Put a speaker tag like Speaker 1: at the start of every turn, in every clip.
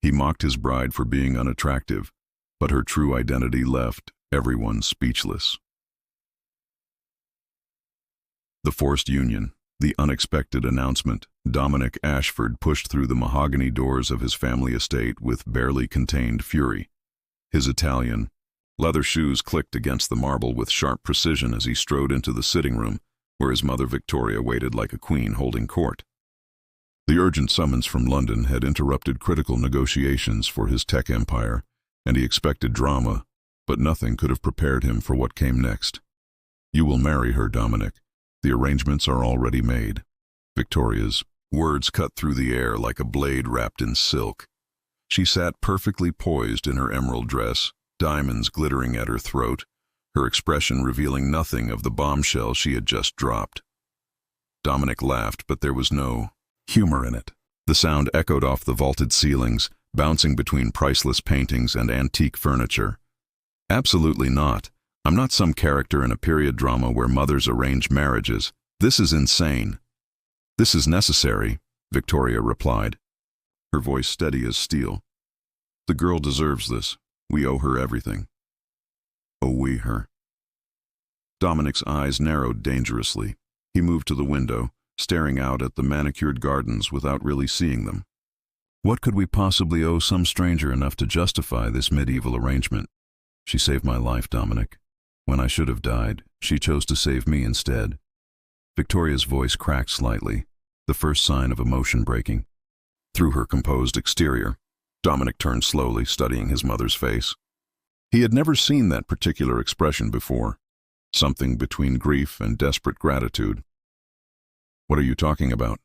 Speaker 1: He mocked his bride for being unattractive, but her true identity left everyone speechless. The forced union, the unexpected announcement. Dominic Ashford pushed through the mahogany doors of his family estate with barely contained fury. His Italian leather shoes clicked against the marble with sharp precision as he strode into the sitting room, where his mother Victoria waited like a queen holding court. The urgent summons from London had interrupted critical negotiations for his tech empire, and he expected drama, but nothing could have prepared him for what came next. "You will marry her, Dominic. The arrangements are already made." Victoria's words cut through the air like a blade wrapped in silk. She sat perfectly poised in her emerald dress, diamonds glittering at her throat, her expression revealing nothing of the bombshell she had just dropped. Dominic laughed, but there was no humor in it. The sound echoed off the vaulted ceilings, bouncing between priceless paintings and antique furniture. "Absolutely not. I'm not some character in a period drama where mothers arrange marriages. This is insane." "This is necessary," Victoria replied, her voice steady as steel. "The girl deserves this. We owe her everything." "Owe we her?" Dominic's eyes narrowed dangerously. He moved to the window, staring out at the manicured gardens without really seeing them. "What could we possibly owe some stranger enough to justify this medieval arrangement? She saved my life, Dominic. When I should have died, she chose to save me instead." Victoria's voice cracked slightly, the first sign of emotion breaking. Through her composed exterior, Dominic turned slowly, studying his mother's face. He had never seen that particular expression before, something between grief and desperate gratitude. "What are you talking about?"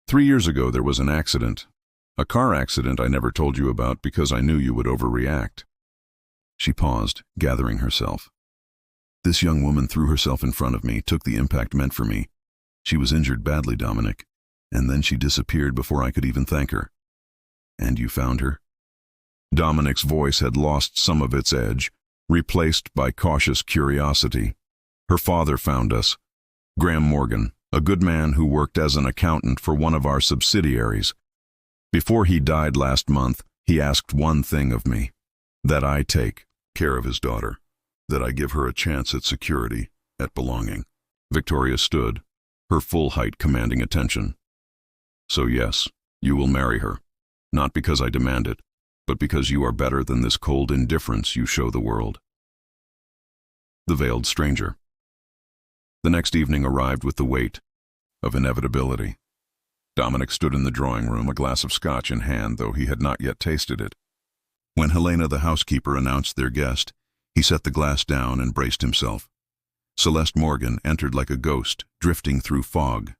Speaker 1: "3 years ago there was an accident. A car accident I never told you about because I knew you would overreact." She paused, gathering herself. "This young woman threw herself in front of me, took the impact meant for me. She was injured badly, Dominic, and then she disappeared before I could even thank her." "And you found her?" Dominic's voice had lost some of its edge, replaced by cautious curiosity. "Her father found us. Graham Morgan, a good man who worked as an accountant for one of our subsidiaries. Before he died last month, he asked one thing of me: that I take care of his daughter, that I give her a chance at security, at belonging." Victoria stood, her full height commanding attention. "So yes, you will marry her, not because I demand it, but because you are better than this cold indifference you show the world." The veiled stranger. The next evening arrived with the weight of inevitability. Dominic stood in the drawing room, a glass of scotch in hand, though he had not yet tasted it. When Helena, the housekeeper, announced their guest, he set the glass down and braced himself. Celeste Morgan entered like a ghost, drifting through fog.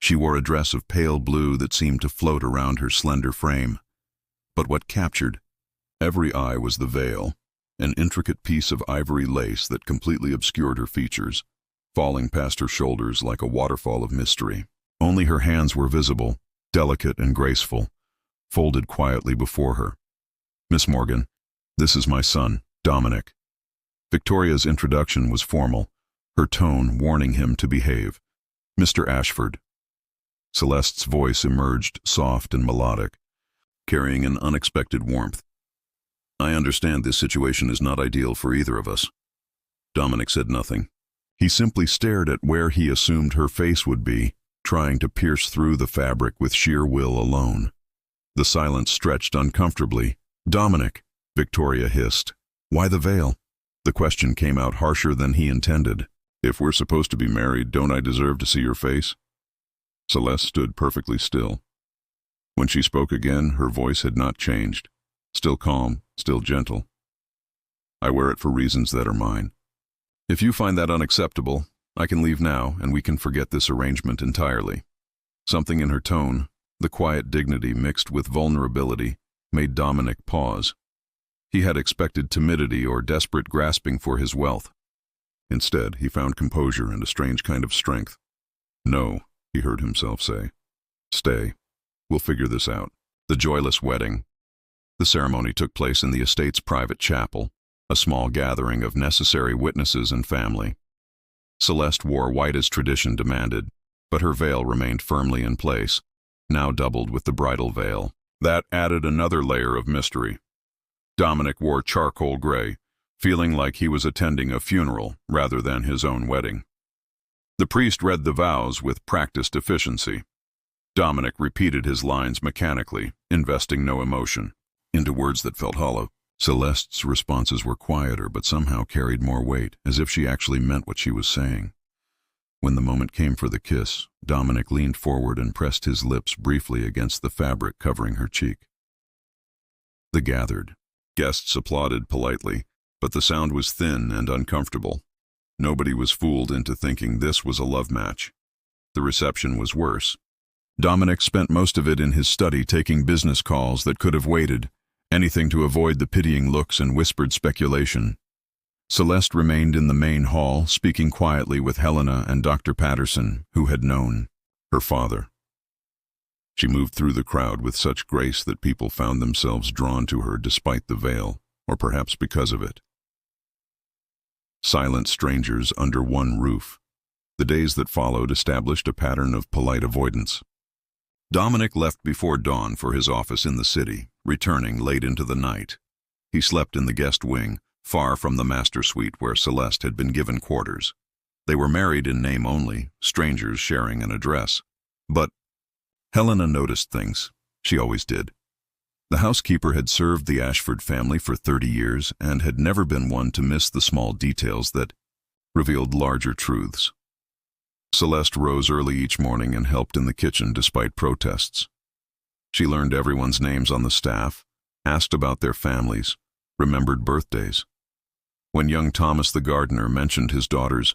Speaker 1: She wore a dress of pale blue that seemed to float around her slender frame. But what captured every eye was the veil, an intricate piece of ivory lace that completely obscured her features, falling past her shoulders like a waterfall of mystery. Only her hands were visible, delicate and graceful, folded quietly before her. "Miss Morgan, this is my son, Dominic." Victoria's introduction was formal, her tone warning him to behave. "Mr. Ashford." Celeste's voice emerged soft and melodic, carrying an unexpected warmth. "I understand this situation is not ideal for either of us." Dominic said nothing. He simply stared at where he assumed her face would be, trying to pierce through the fabric with sheer will alone. The silence stretched uncomfortably. "Dominic," Victoria hissed. "Why the veil?" The question came out harsher than he intended. "If we're supposed to be married, don't I deserve to see your face?" Celeste stood perfectly still. When she spoke again, her voice had not changed. Still calm, still gentle. "I wear it for reasons that are mine. If you find that unacceptable, I can leave now and we can forget this arrangement entirely." Something in her tone, the quiet dignity mixed with vulnerability, made Dominic pause. He had expected timidity or desperate grasping for his wealth. Instead, he found composure and a strange kind of strength. "No," he heard himself say. "Stay. We'll figure this out." The joyless wedding. The ceremony took place in the estate's private chapel, a small gathering of necessary witnesses and family. Celeste wore white as tradition demanded, but her veil remained firmly in place, now doubled with the bridal veil. That added another layer of mystery. Dominic wore charcoal gray, feeling like he was attending a funeral rather than his own wedding. The priest read the vows with practiced efficiency. Dominic repeated his lines mechanically, investing no emotion into words that felt hollow. Celeste's responses were quieter but somehow carried more weight, as if she actually meant what she was saying. When the moment came for the kiss, Dominic leaned forward and pressed his lips briefly against the fabric covering her cheek. The gathered guests applauded politely, but the sound was thin and uncomfortable. Nobody was fooled into thinking this was a love match. The reception was worse. Dominic spent most of it in his study taking business calls that could have waited, anything to avoid the pitying looks and whispered speculation. Celeste remained in the main hall, speaking quietly with Helena and Dr. Patterson, who had known her father. She moved through the crowd with such grace that people found themselves drawn to her despite the veil, or perhaps because of it. Silent strangers under one roof. The days that followed established a pattern of polite avoidance. Dominic left before dawn for his office in the city, returning late into the night. He slept in the guest wing, far from the master suite where Celeste had been given quarters. They were married in name only, strangers sharing an address. But Helena noticed things. She always did. The housekeeper had served the Ashford family for 30 years and had never been one to miss the small details that revealed larger truths. Celeste rose early each morning and helped in the kitchen despite protests. She learned everyone's names on the staff, asked about their families, remembered birthdays. When young Thomas the gardener mentioned his daughter's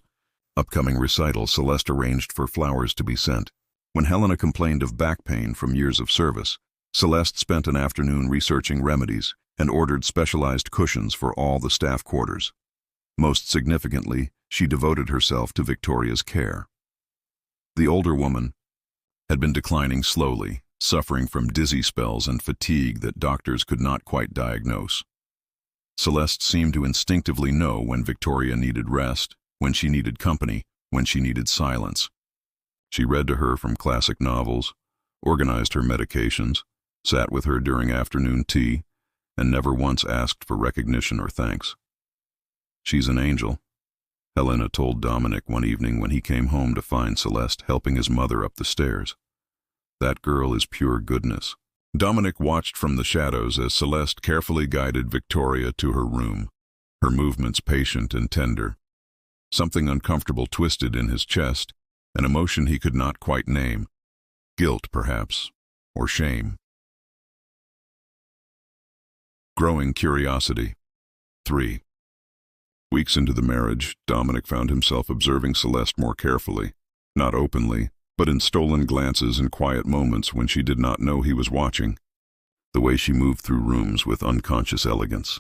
Speaker 1: upcoming recital, Celeste arranged for flowers to be sent. When Helena complained of back pain from years of service, Celeste spent an afternoon researching remedies and ordered specialized cushions for all the staff quarters. Most significantly, she devoted herself to Victoria's care. The older woman had been declining slowly, suffering from dizzy spells and fatigue that doctors could not quite diagnose. Celeste seemed to instinctively know when Victoria needed rest, when she needed company, when she needed silence. She read to her from classic novels, organized her medications, sat with her during afternoon tea, and never once asked for recognition or thanks. "She's an angel," Helena told Dominic one evening when he came home to find Celeste helping his mother up the stairs. "That girl is pure goodness." Dominic watched from the shadows as Celeste carefully guided Victoria to her room, her movements patient and tender. Something uncomfortable twisted in his chest, an emotion he could not quite name. Guilt, perhaps, or shame. Growing curiosity. 3. Weeks into the marriage, Dominic found himself observing Celeste more carefully, not openly, but in stolen glances and quiet moments when she did not know he was watching. The way she moved through rooms with unconscious elegance.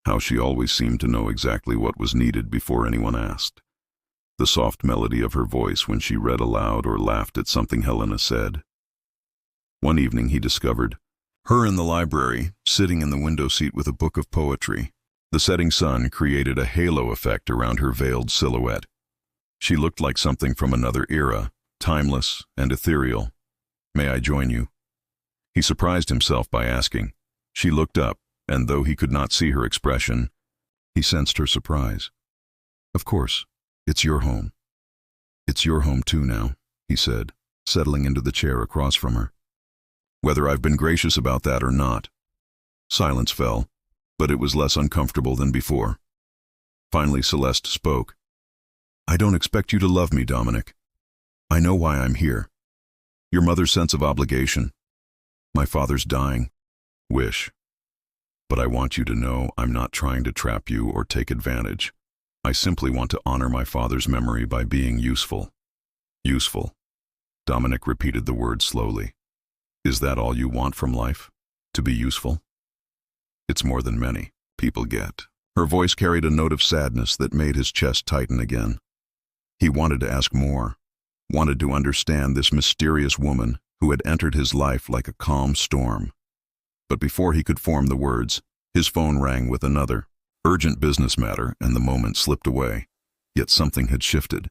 Speaker 1: How she always seemed to know exactly what was needed before anyone asked. The soft melody of her voice when she read aloud or laughed at something Helena said. One evening he discovered her in the library, sitting in the window seat with a book of poetry. The setting sun created a halo effect around her veiled silhouette. She looked like something from another era, timeless and ethereal. "May I join you?" He surprised himself by asking. She looked up, and though he could not see her expression, he sensed her surprise. "Of course, it's your home." "It's your home too now," he said, settling into the chair across from her. "Whether I've been gracious about that or not." Silence fell, but it was less uncomfortable than before. Finally Celeste spoke. "I don't expect you to love me, Dominic. I know why I'm here. Your mother's sense of obligation. My father's dying wish. But I want you to know I'm not trying to trap you or take advantage. I simply want to honor my father's memory by being useful." "Useful." Dominic repeated the word slowly. "Is that all you want from life? To be useful?" "It's more than many people get." Her voice carried a note of sadness that made his chest tighten again. He wanted to ask more, wanted to understand this mysterious woman who had entered his life like a calm storm. But before he could form the words, his phone rang with another urgent business matter, and the moment slipped away. Yet something had shifted.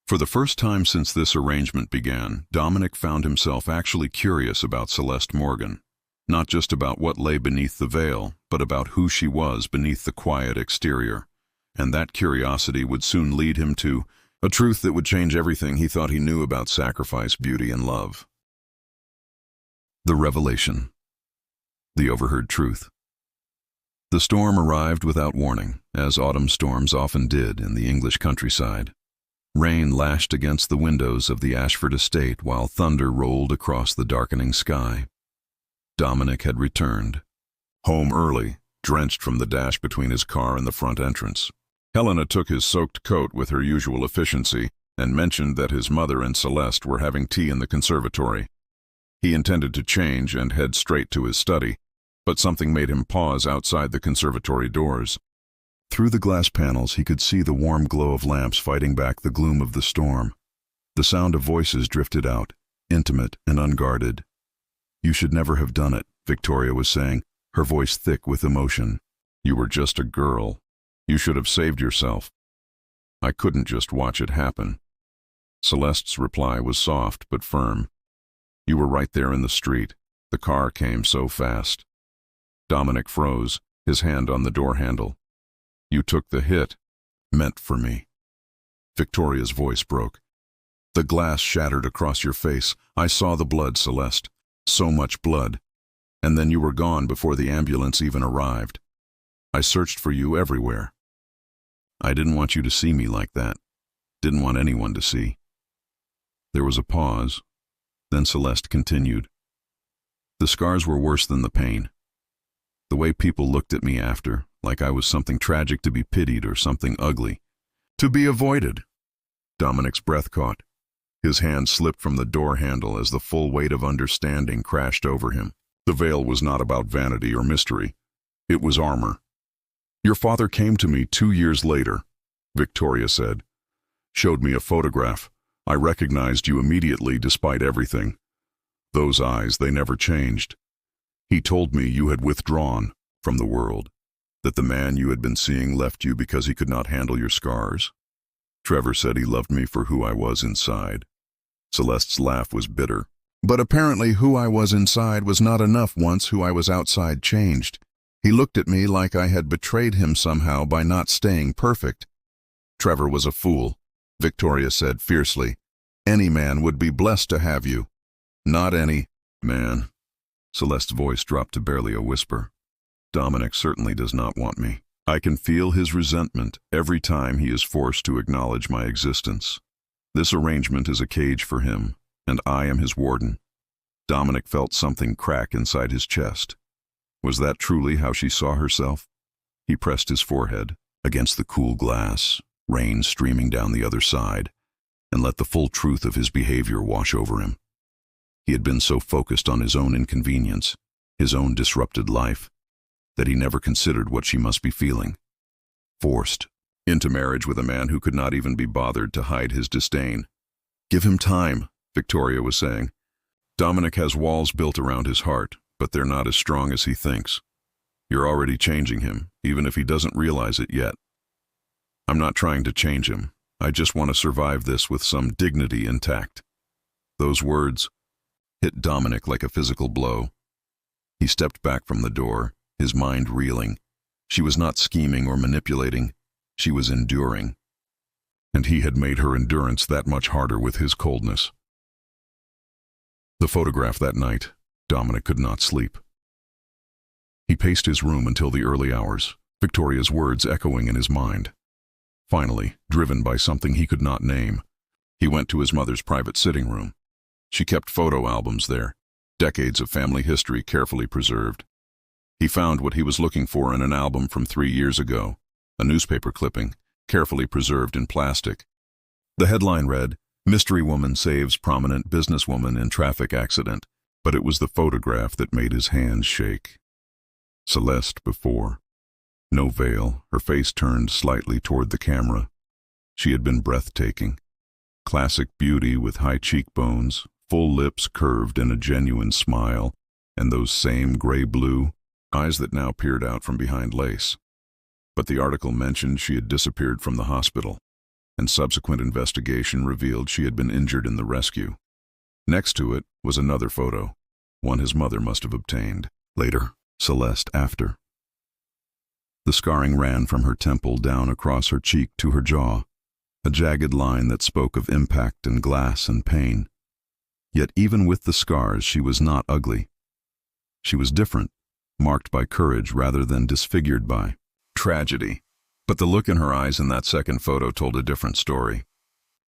Speaker 1: For the first time since this arrangement began, Dominic found himself actually curious about Celeste Morgan. Not just about what lay beneath the veil, but about who she was beneath the quiet exterior. And that curiosity would soon lead him to a truth that would change everything he thought he knew about sacrifice, beauty, and love. The revelation. The overheard truth. The storm arrived without warning, as autumn storms often did in the English countryside. Rain lashed against the windows of the Ashford estate while thunder rolled across the darkening sky. Dominic had returned. Home early, drenched from the dash between his car and the front entrance. Helena took his soaked coat with her usual efficiency and mentioned that his mother and Celeste were having tea in the conservatory. He intended to change and head straight to his study, but something made him pause outside the conservatory doors. Through the glass panels he could see the warm glow of lamps fighting back the gloom of the storm. The sound of voices drifted out, intimate and unguarded. "You should never have done it," Victoria was saying, her voice thick with emotion. "You were just a girl. You should have saved yourself." "I couldn't just watch it happen." Celeste's reply was soft but firm. "You were right there in the street. The car came so fast." Dominic froze, his hand on the door handle. "You took the hit. Meant for me." Victoria's voice broke. "The glass shattered across your face. I saw the blood, Celeste. So much blood. And then you were gone before the ambulance even arrived. I searched for you everywhere. I didn't want you to see me like that. Didn't want anyone to see." There was a pause. Then Celeste continued. "The scars were worse than the pain. The way people looked at me after, like I was something tragic to be pitied or something ugly to be avoided." Dominic's breath caught. His hand slipped from the door handle as the full weight of understanding crashed over him. The veil was not about vanity or mystery. It was armor. "Your father came to me 2 years later," Victoria said. "Showed me a photograph. I recognized you immediately despite everything. Those eyes, they never changed. He told me you had withdrawn from the world, that the man you had been seeing left you because he could not handle your scars. Trevor said he loved me for who I was inside." Celeste's laugh was bitter. "But apparently who I was inside was not enough once who I was outside changed. He looked at me like I had betrayed him somehow by not staying perfect." "Trevor was a fool," Victoria said fiercely. "Any man would be blessed to have you." "Not any man." Celeste's voice dropped to barely a whisper. "Dominic certainly does not want me. I can feel his resentment every time he is forced to acknowledge my existence. This arrangement is a cage for him, and I am his warden." Dominic felt something crack inside his chest. Was that truly how she saw herself? He pressed his forehead against the cool glass, rain streaming down the other side, and let the full truth of his behavior wash over him. He had been so focused on his own inconvenience, his own disrupted life, that he never considered what she must be feeling. Forced into marriage with a man who could not even be bothered to hide his disdain. "Give him time," Victoria was saying. "Dominic has walls built around his heart, but they're not as strong as he thinks. You're already changing him, even if he doesn't realize it yet. I'm not trying to change him. I just want to survive this with some dignity intact." Those words hit Dominic like a physical blow. He stepped back from the door, his mind reeling. She was not scheming or manipulating. She was enduring. And he had made her endurance that much harder with his coldness. The photograph that night, Dominic could not sleep. He paced his room until the early hours, Victoria's words echoing in his mind. Finally, driven by something he could not name, he went to his mother's private sitting room. She kept photo albums there, decades of family history carefully preserved. He found what he was looking for in an album from 3 years ago, a newspaper clipping, carefully preserved in plastic. The headline read, "Mystery Woman Saves Prominent Businesswoman in Traffic Accident," but it was the photograph that made his hands shake. Celeste before. No veil, her face turned slightly toward the camera. She had been breathtaking. Classic beauty with high cheekbones, full lips curved in a genuine smile, and those same gray-blue eyes that now peered out from behind lace. But the article mentioned she had disappeared from the hospital, and subsequent investigation revealed she had been injured in the rescue. Next to it was another photo, one his mother must have obtained. Later, Celeste after. The scarring ran from her temple down across her cheek to her jaw, a jagged line that spoke of impact and glass and pain. Yet even with the scars, she was not ugly. She was different, marked by courage rather than disfigured by tragedy. But the look in her eyes in that second photo told a different story.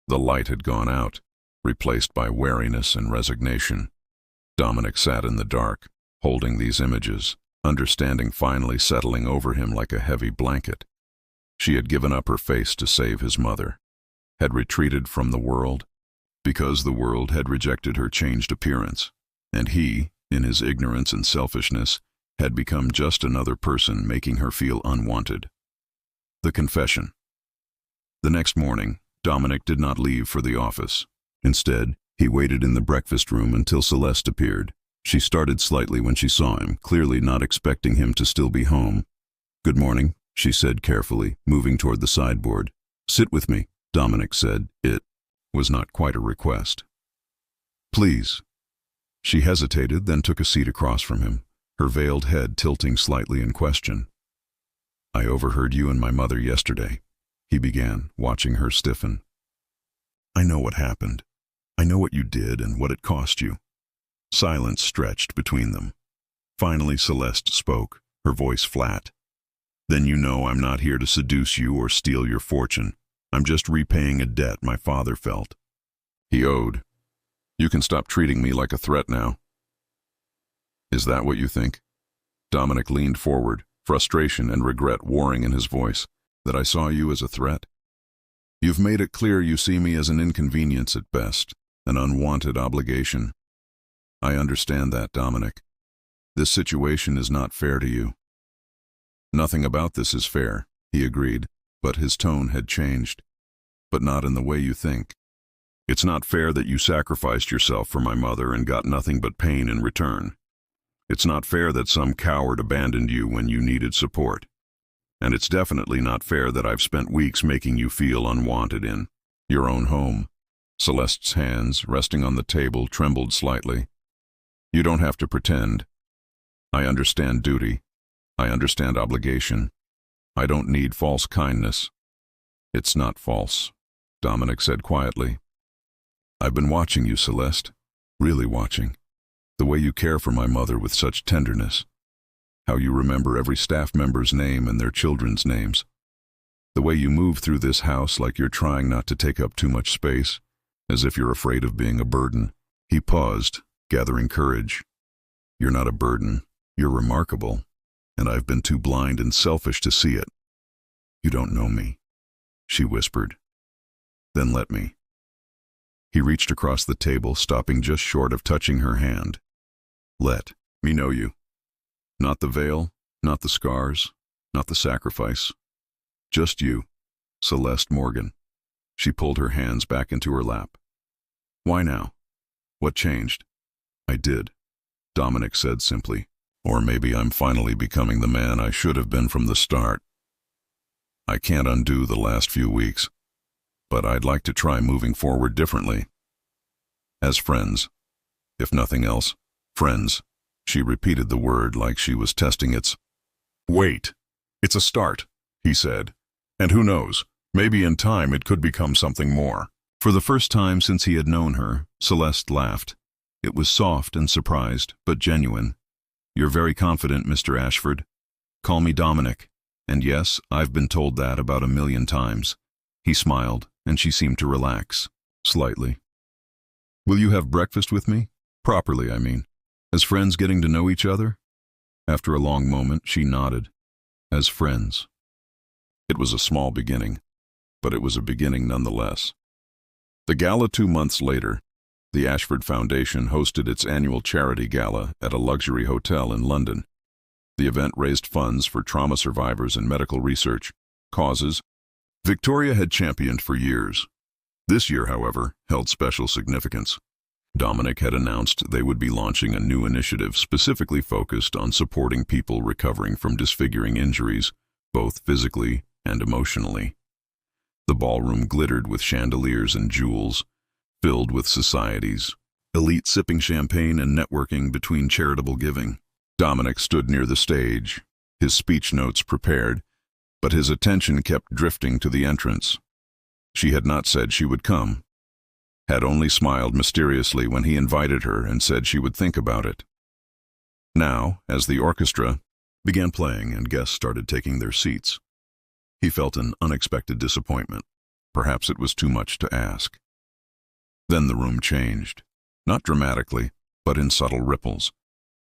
Speaker 1: The light had gone out, replaced by wariness and resignation. Dominic sat in the dark, holding these images, understanding finally settling over him like a heavy blanket. She had given up her face to save his mother, had retreated from the world, because the world had rejected her changed appearance, and he, in his ignorance and selfishness, had become just another person making her feel unwanted. The confession. The next morning, Dominic did not leave for the office. Instead, he waited in the breakfast room until Celeste appeared. She started slightly when she saw him, clearly not expecting him to still be home. "Good morning," she said carefully, moving toward the sideboard. "Sit with me," Dominic said. It was not quite a request. "Please." She hesitated, then took a seat across from him, her veiled head tilting slightly in question. "I overheard you and my mother yesterday," he began, watching her stiffen. "I know what happened. I know what you did and what it cost you." Silence stretched between them. Finally, Celeste spoke, her voice flat. "Then you know I'm not here to seduce you or steal your fortune. I'm just repaying a debt my father felt. He owed. You can stop treating me like a threat now." "Is that what you think?" Dominic leaned forward, frustration and regret warring in his voice. "That I saw you as a threat? You've made it clear you see me as an inconvenience at best, an unwanted obligation. I understand that, Dominic. This situation is not fair to you." "Nothing about this is fair," he agreed, but his tone had changed. "But not in the way you think. It's not fair that you sacrificed yourself for my mother and got nothing but pain in return. It's not fair that some coward abandoned you when you needed support. And it's definitely not fair that I've spent weeks making you feel unwanted in your own home." Celeste's hands, resting on the table, trembled slightly. "You don't have to pretend. I understand duty. I understand obligation. I don't need false kindness." "It's not false," Dominic said quietly. "I've been watching you, Celeste. Really watching. The way you care for my mother with such tenderness. How you remember every staff member's name and their children's names. The way you move through this house like you're trying not to take up too much space, as if you're afraid of being a burden." He paused, gathering courage. "You're not a burden. You're remarkable, and I've been too blind and selfish to see it. You don't know me," she whispered. "Then let me." He reached across the table, stopping just short of touching her hand. "Let me know you. Not the veil, not the scars, not the sacrifice. Just you, Celeste Morgan." She pulled her hands back into her lap. "Why now? What changed?" "I did," Dominic said simply. "Or maybe I'm finally becoming the man I should have been from the start. I can't undo the last few weeks, but I'd like to try moving forward differently. As friends, if nothing else, friends." She repeated the word like she was testing its. "Wait, it's a start," he said. "And who knows, maybe in time it could become something more." For the first time since he had known her, Celeste laughed. It was soft and surprised, but genuine. "You're very confident, Mr. Ashford. Call me Dominic. And yes, I've been told that about 1,000,000 times." He smiled, and she seemed to relax, slightly. "Will you have breakfast with me? Properly, I mean. As friends getting to know each other?" After a long moment, she nodded. "As friends." It was a small beginning, but it was a beginning nonetheless. The gala 2 months later, the Ashford Foundation hosted its annual charity gala at a luxury hotel in London. The event raised funds for trauma survivors and medical research, causes Victoria had championed for years. This year, however, held special significance. Dominic had announced they would be launching a new initiative specifically focused on supporting people recovering from disfiguring injuries, both physically and emotionally. The ballroom glittered with chandeliers and jewels, filled with societies, elite sipping champagne and networking between charitable giving. Dominic stood near the stage, his speech notes prepared, but his attention kept drifting to the entrance. She had not said she would come, had only smiled mysteriously when he invited her and said she would think about it. Now, as the orchestra began playing and guests started taking their seats, he felt an unexpected disappointment. Perhaps it was too much to ask. Then the room changed, not dramatically, but in subtle ripples.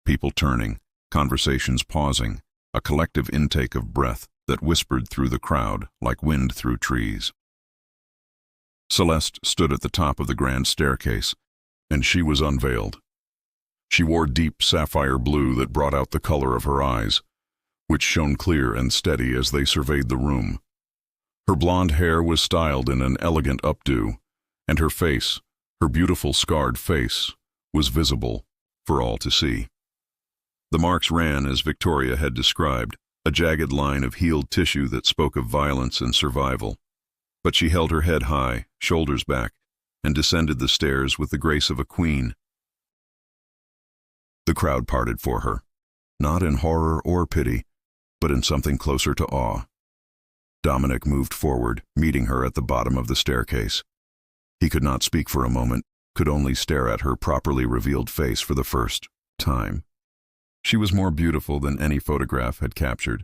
Speaker 1: People turning, conversations pausing, a collective intake of breath that whispered through the crowd like wind through trees. Celeste stood at the top of the grand staircase, and she was unveiled. She wore deep sapphire blue that brought out the color of her eyes, which shone clear and steady as they surveyed the room. Her blonde hair was styled in an elegant updo, and her face, her beautiful scarred face, was visible for all to see. The marks ran as Victoria had described, a jagged line of healed tissue that spoke of violence and survival. But she held her head high, shoulders back, and descended the stairs with the grace of a queen. The crowd parted for her, not in horror or pity, but in something closer to awe. Dominic moved forward, meeting her at the bottom of the staircase. He could not speak for a moment, could only stare at her properly revealed face for the first time. She was more beautiful than any photograph had captured,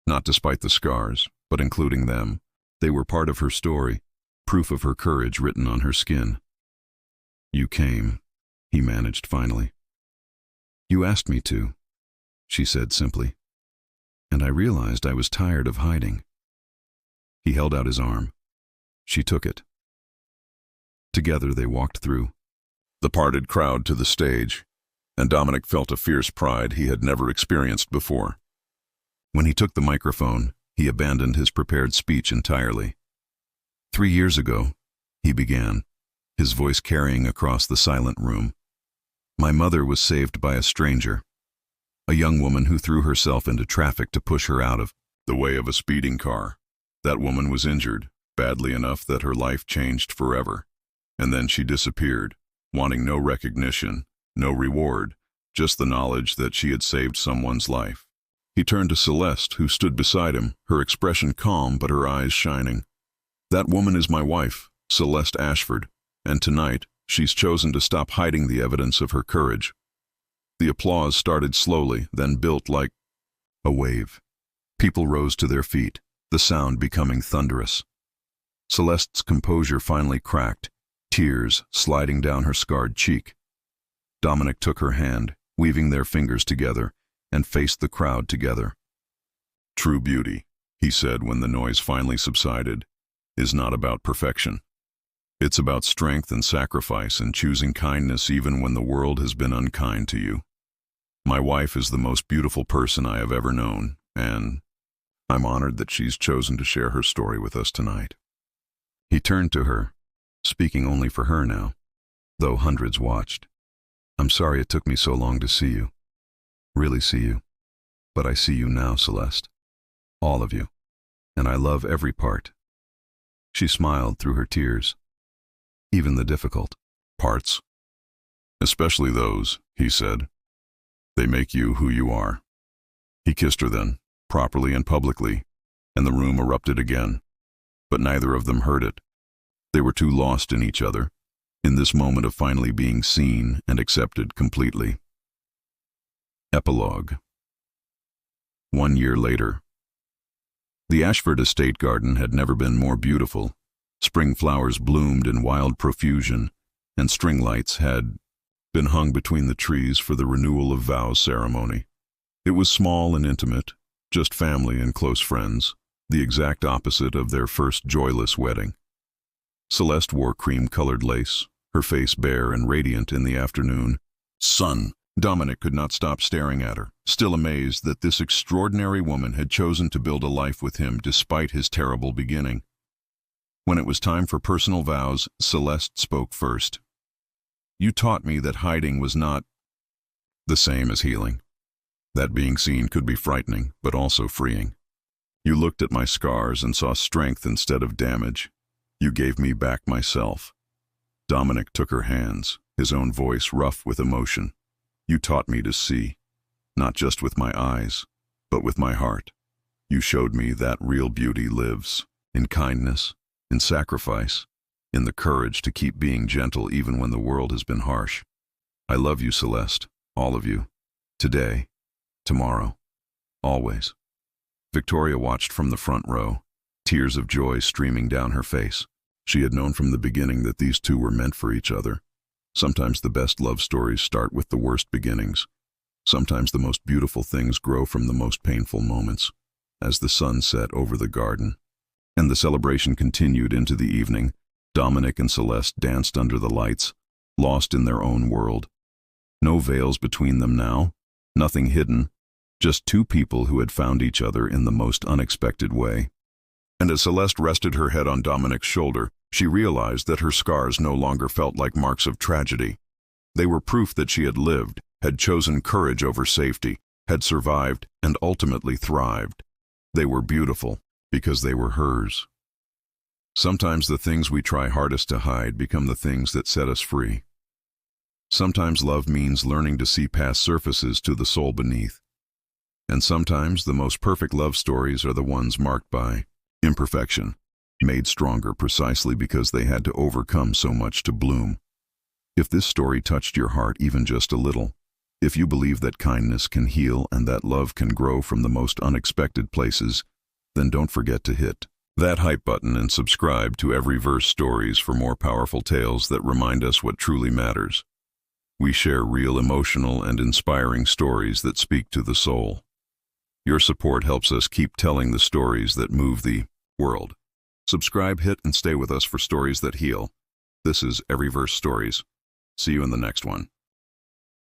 Speaker 1: not despite the scars, but including them. They were part of her story, proof of her courage written on her skin. "You came," he managed finally. "You asked me to," she said simply. "And I realized I was tired of hiding." He held out his arm. She took it. Together they walked through the parted crowd to the stage, and Dominic felt a fierce pride he had never experienced before. When he took the microphone, he abandoned his prepared speech entirely. 3 years ago, he began, his voice carrying across the silent room. "My mother was saved by a stranger, a young woman who threw herself into traffic to push her out of the way of a speeding car. That woman was injured, badly enough that her life changed forever. And then she disappeared, wanting no recognition, no reward, just the knowledge that she had saved someone's life." He turned to Celeste, who stood beside him, her expression calm but her eyes shining. "That woman is my wife, Celeste Ashford, and tonight she's chosen to stop hiding the evidence of her courage." The applause started slowly, then built like a wave. People rose to their feet, the sound becoming thunderous. Celeste's composure finally cracked, tears sliding down her scarred cheek. Dominic took her hand, weaving their fingers together, and faced the crowd together. "True beauty," he said when the noise finally subsided, "is not about perfection. It's about strength and sacrifice and choosing kindness even when the world has been unkind to you. My wife is the most beautiful person I have ever known, and I'm honored that she's chosen to share her story with us tonight." He turned to her, speaking only for her now, though hundreds watched. "I'm sorry it took me so long to see you. Really see you. But I see you now, Celeste. All of you. And I love every part." She smiled through her tears. "Even the difficult parts." "Especially those," he said. "They make you who you are." He kissed her then, properly and publicly, and the room erupted again. But neither of them heard it. They were too lost in each other, in this moment of finally being seen and accepted completely. Epilogue. 1 year later. The Ashford estate garden had never been more beautiful. Spring flowers bloomed in wild profusion, and string lights had been hung between the trees for the renewal of vows ceremony. It was small and intimate, just family and close friends, the exact opposite of their first joyless wedding. Celeste wore cream-colored lace, her face bare and radiant in the afternoon sun. Dominic could not stop staring at her, still amazed that this extraordinary woman had chosen to build a life with him despite his terrible beginning. When it was time for personal vows, Celeste spoke first. "You taught me that hiding was not the same as healing. That being seen could be frightening, but also freeing. You looked at my scars and saw strength instead of damage. You gave me back myself." Dominic took her hands, his own voice rough with emotion. "You taught me to see, not just with my eyes, but with my heart. You showed me that real beauty lives in kindness, in sacrifice, in the courage to keep being gentle even when the world has been harsh. I love you, Celeste, all of you. Today, tomorrow, always. Victoria watched from the front row, tears of joy streaming down her face. She had known from the beginning that these two were meant for each other. Sometimes the best love stories start with the worst beginnings. Sometimes the most beautiful things grow from the most painful moments. As the sun set over the garden, and the celebration continued into the evening, Dominic and Celeste danced under the lights, lost in their own world. No veils between them now, nothing hidden, just two people who had found each other in the most unexpected way. And as Celeste rested her head on Dominic's shoulder, she realized that her scars no longer felt like marks of tragedy. They were proof that she had lived, had chosen courage over safety, had survived, and ultimately thrived. They were beautiful because they were hers. Sometimes the things we try hardest to hide become the things that set us free. Sometimes love means learning to see past surfaces to the soul beneath. And sometimes the most perfect love stories are the ones marked by imperfection, made stronger precisely because they had to overcome so much to bloom. If this story touched your heart even just a little, if you believe that kindness can heal and that love can grow from the most unexpected places, then don't forget to hit that hype button and subscribe to Every Verse Stories for more powerful tales that remind us what truly matters. We share real emotional and inspiring stories that speak to the soul. Your support helps us keep telling the stories that move the world. Subscribe, hit, and stay with us for stories that heal. This is Every Verse Stories. See you in the next one.